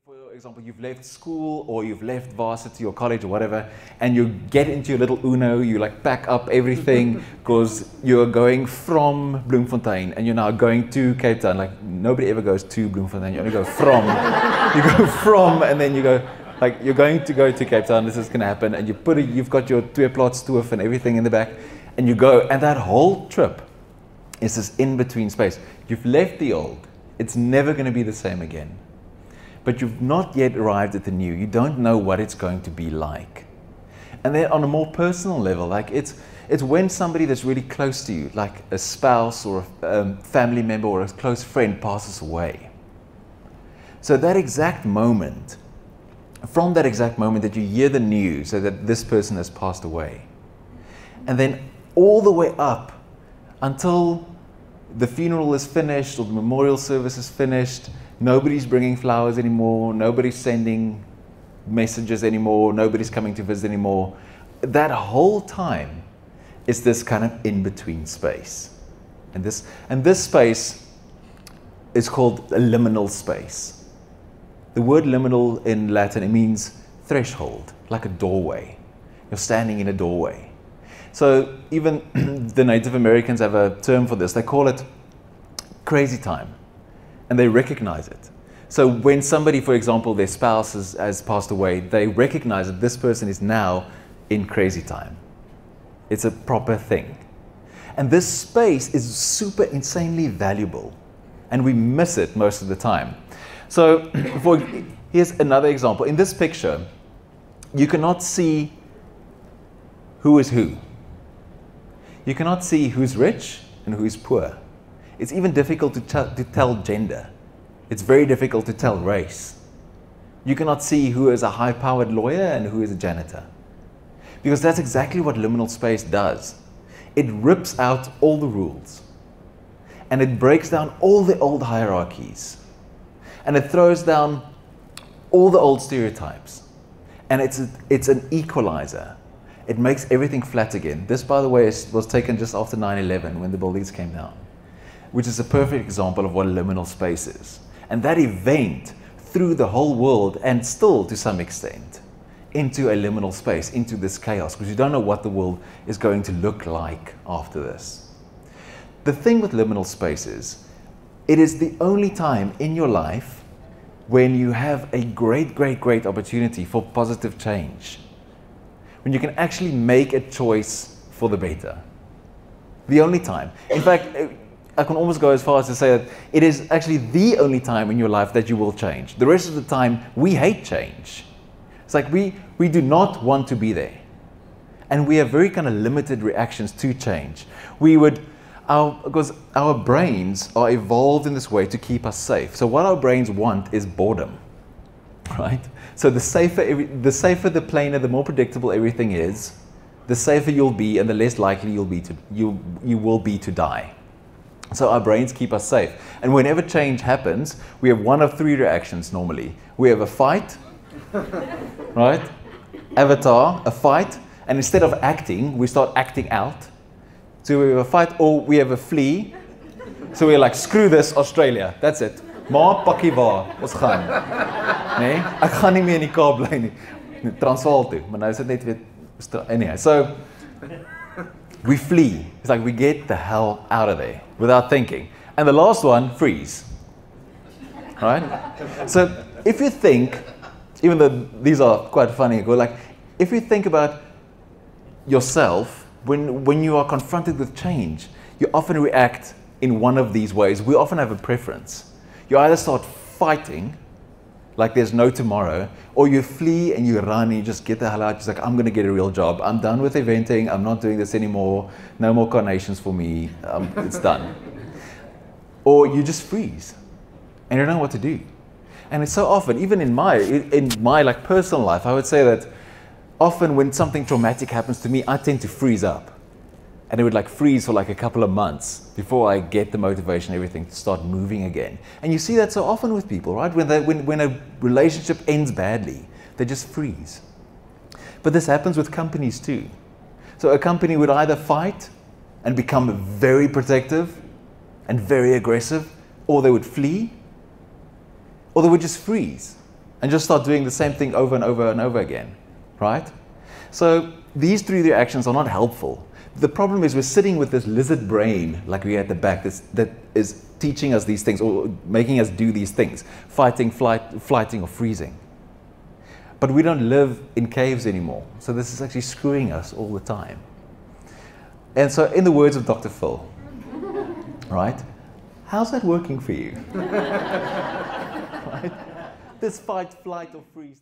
For example, you've left school or you've left varsity or college or whatever, and you get into your little Uno, you like pack up everything because you're going from Bloemfontein and you're now going to Cape Town. Like nobody ever goes to Bloemfontein, you only go from. You go from and then you go, like you're going to go to Cape Town, this is going to happen, and you've got your Tweeplaat stoof and everything in the back, and you go, and that whole trip is this in-between space. You've left the old, it's never going to be the same again. But you've not yet arrived at the new. You don't know what it's going to be like. And then on a more personal level, like it's when somebody that's really close to you, like a spouse or a family member or a close friend passes away. So that exact moment, from that exact moment that you hear the news so that this person has passed away, and then all the way up until the funeral is finished or the memorial service is finished, nobody's bringing flowers anymore, nobody's sending messages anymore, nobody's coming to visit anymore. That whole time is this kind of in-between space. And this space is called a liminal space. The word liminal in Latin, it means threshold, like a doorway. You're standing in a doorway. So even the Native Americans have a term for this. They call it crazy time. And they recognize it. So when somebody, for example, their spouse has passed away, they recognize that this person is now in crazy time. It's a proper thing. And this space is super insanely valuable. And we miss it most of the time. So here's another example. In this picture, you cannot see who is who. You cannot see who's rich and who's poor. It's even difficult to tell gender. It's very difficult to tell race. You cannot see who is a high-powered lawyer and who is a janitor. Because that's exactly what liminal space does. It rips out all the rules. And it breaks down all the old hierarchies. And it throws down all the old stereotypes. And it's an equalizer. It makes everything flat again. This, by the way, was taken just after 9/11 when the buildings came down, which is a perfect example of what liminal space is. And that event threw the whole world, and still to some extent, into a liminal space, into this chaos, because you don't know what the world is going to look like after this. The thing with liminal space is, it is the only time in your life when you have a great, great, great opportunity for positive change. When you can actually make a choice for the better. The only time. In fact, I can almost go as far as to say that it is actually the only time in your life that you will change. The rest of the time, we hate change. It's like we do not want to be there. And we have very kind of limited reactions to change. Because our brains are evolved in this way to keep us safe. So what our brains want is boredom, right? So the safer the plainer, the more predictable everything is, the safer you'll be and the less likely you will be to die. So our brains keep us safe. And whenever change happens, we have one of three reactions normally. We have a fight, right? Avatar, a fight. And instead of acting, we start acting out. So we have a fight, or we have a flee. So we're like, screw this, Australia. That's it. Ma, pakkie waar, ons gaan. Nee, ek gaan nie meer in die Kaap bly nie. Transvaal toe, maar nou is dit net weer anyhow. So we flee. It's like we get the hell out of there without thinking. And the last one, freeze. Right? So if you think, even though these are quite funny, like if you think about yourself, when you are confronted with change, you often react in one of these ways. We often have a preference. You either start fighting, like there's no tomorrow, or you flee and you run and you just get the hell out. You're like, I'm going to get a real job. I'm done with eventing. I'm not doing this anymore. No more carnations for me. It's done. Or you just freeze and you don't know what to do. And it's so often, even in my like personal life, I would say that often when something traumatic happens to me, I tend to freeze up. And it would like freeze for like a couple of months before I get the motivation, everything to start moving again. And you see that so often with people, right? When a relationship ends badly, they just freeze. But this happens with companies too. So a company would either fight and become very protective and very aggressive, or they would flee, or they would just freeze and just start doing the same thing over and over and over again, right? So these 3 reactions are not helpful. The problem is we're sitting with this lizard brain, like we at the back, that is teaching us these things or making us do these things, fighting, flighting, or freezing. But we don't live in caves anymore, so this is actually screwing us all the time. And so in the words of Dr. Phil, right, how's that working for you? Right? This fight, flight, or freeze.